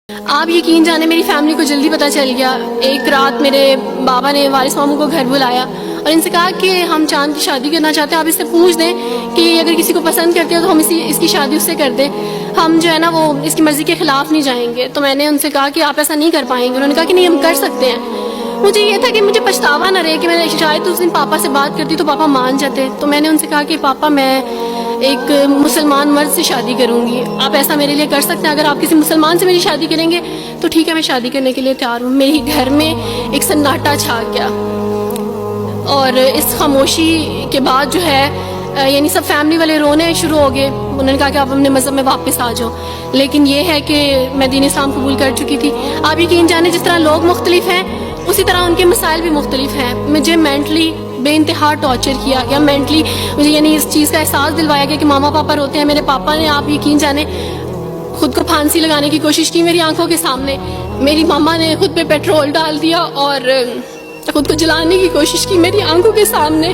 آپ یقین جانے میری فیملی کو جلدی پتہ چل گیا. ایک رات میرے بابا نے وارث ماموں کو گھر بلایا اور ان سے کہا کہ ہم چاند کی شادی کرنا چاہتے ہیں, آپ اس سے پوچھ دیں کہ اگر کسی کو پسند کرتے ہو تو ہم اس کی شادی اس سے کر دیں, ہم جو ہے نا وہ اس کی مرضی کے خلاف نہیں جائیں گے. تو میں نے ان سے کہا کہ آپ ایسا نہیں کر پائیں گے. انہوں نے کہا کہ نہیں ہم کر سکتے ہیں. مجھے یہ تھا کہ مجھے پچھتاوا نہ رہے کہ میں نے شاید اس دن پاپا سے بات کرتی تو پاپا مان جاتے. تو میں نے ان سے کہا کہ پاپا میں ایک مسلمان مرد سے شادی کروں گی, آپ ایسا میرے لیے کر سکتے ہیں؟ اگر آپ کسی مسلمان سے میری شادی کریں گے تو ٹھیک ہے, میں شادی کرنے کے لیے تیار ہوں. میری گھر میں ایک سناٹا چھا گیا اور اس خاموشی کے بعد جو ہے یعنی سب فیملی والے رونے شروع ہو گئے. انہوں نے کہا کہ آپ اپنے مذہب میں واپس آ جاؤ. لیکن یہ ہے کہ میں دین اسلام قبول کر چکی تھی. آپ یقین جانیں جس طرح لوگ مختلف ہیں اسی طرح ان کے مسائل بھی مختلف ہیں. مجھے مینٹلی بے انتہا ٹارچر کیا گیا. مینٹلی مجھے یعنی اس چیز کا احساس دلوایا گیا کہ ماما پاپا روتے ہیں. میرے پاپا نے آپ یقین جانیں خود کو پھانسی لگانے کی کوشش کی میری آنکھوں کے سامنے. میری ماما نے خود پہ پیٹرول ڈال دیا اور خود کو جلانے کی کوشش کی میری آنکھوں کے سامنے.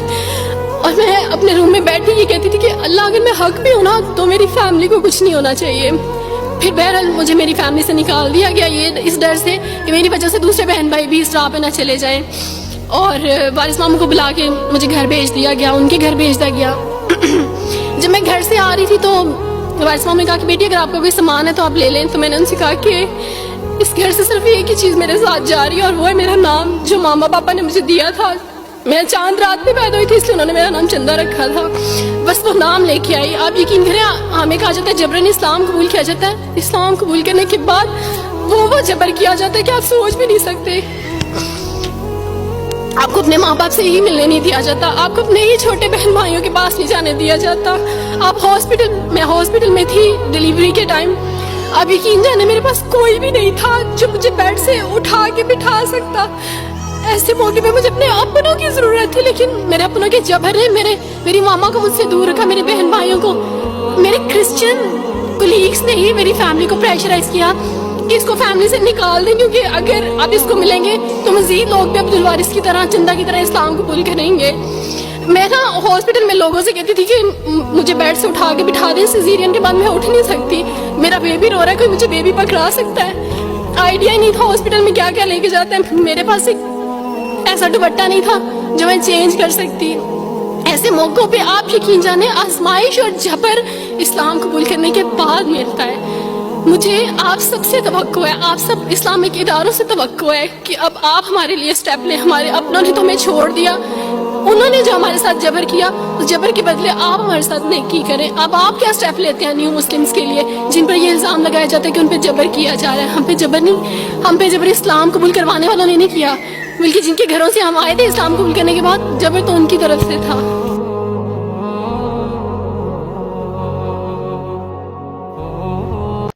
اور میں اپنے روم میں بیٹھ کے یہ کہتی تھی کہ اللہ اگر میں حق بھی ہوں نا تو میری فیملی کو کچھ نہیں ہونا چاہیے. پھر بہرحال مجھے میری فیملی سے نکال دیا گیا یہ اس ڈر سے کہ میری وجہ سے دوسرے بہن بھائی بھی اس راہ پہ نہ چلے جائیں. اور وارث ماموں کو بلا کے مجھے گھر بھیج دیا گیا, ان کے گھر بھیج دیا گیا. جب میں گھر سے آ رہی تھی تو وارث ماموں نے کہا کہ بیٹی اگر آپ کا کوئی سامان ہے تو آپ لے لیں. تو میں نے ان سے کہا کہ اس گھر سے صرف ایک ہی چیز میرے ساتھ جا رہی ہے اور وہ ہے میرا نام جو ماما پاپا نے مجھے دیا تھا. میں چاند رات میں پیدا ہوئی تھی اس لیے انہوں نے میرا نام چندہ رکھا تھا. بس وہ نام لے کے آئی. آپ یقین کریں ہمیں کہا جاتا ہے جبرن اسلام قبول کیا جاتا ہے. اسلام قبول کرنے کے بعد وہ جبر کیا جاتا ہے کہ آپ سوچ بھی نہیں سکتے. آپ کو اپنے ماں باپ سے ہی ملنے نہیں دیا جاتا, آپ کو اپنے ہی چھوٹے بہن بھائیوں کے پاس نہیں جانے دیا جاتا. آپ میں ہاسپٹل میں تھی ڈیلیوری کے ٹائم. آپ یقین جانے میرے پاس کوئی بھی نہیں تھا جو مجھے بیڈ سے اٹھا کے بٹھا سکتا. ایسے موقع پہ مجھے اپنے اپنوں کی ضرورت تھی لیکن میرے اپنوں کے جبر نے میری ماما کو مجھ سے دور رکھا, میرے بہن بھائیوں کو. میرے کرسچن کولیگس نے ہی میری فیملی کو پریشرائز کیا کہ اس کو فیملی سے نکال دیں کیونکہ اگر آپ اس کو ملیں گے تو مزید لوگ بھی عبدالوارث کی طرح چندہ کی طرح اسلام قبول کریں گے. میں نا ہاسپٹل میں لوگوں سے کہتی تھی کہ مجھے بیڈ سے اٹھا کے بٹھا دیں, سیزیرین کے بعد میں اٹھ نہیں سکتی, میرا بیبی رو رہا ہے, کوئی مجھے بیبی پکڑا سکتا ہے. آئیڈیا ہی نہیں تھا ہاسپٹل میں کیا کیا لے کے جاتے ہیں. میرے پاس ایک ایسا دوپٹہ نہیں تھا جو میں چینج کر سکتی. ایسے موقعوں پہ آپ یقین جانے آزمائش اور جبر اسلام قبول کرنے کے بعد ملتا ہے. مجھے آپ سب سے توقع ہے, آپ سب اسلامک اداروں سے توقع ہے کہ اب آپ ہمارے لیے سٹیپ لیں. ہمارے اپنوں نے تو ہمیں چھوڑ دیا, انہوں نے جو ہمارے ساتھ جبر کیا اس جبر کے بدلے آپ ہمارے ساتھ نیکی کریں. اب آپ کیا سٹیپ لیتے ہیں نیو مسلمز کے لیے جن پر یہ الزام لگایا جاتا ہے کہ ان پہ جبر کیا جا رہا ہے؟ ہم پہ جبر نہیں, ہم پہ جبر اسلام قبول کروانے والوں نے نہیں کیا بلکہ جن کے گھروں سے ہم آئے تھے اسلام قبول کرنے کے بعد جبر تو ان کی طرف سے تھا.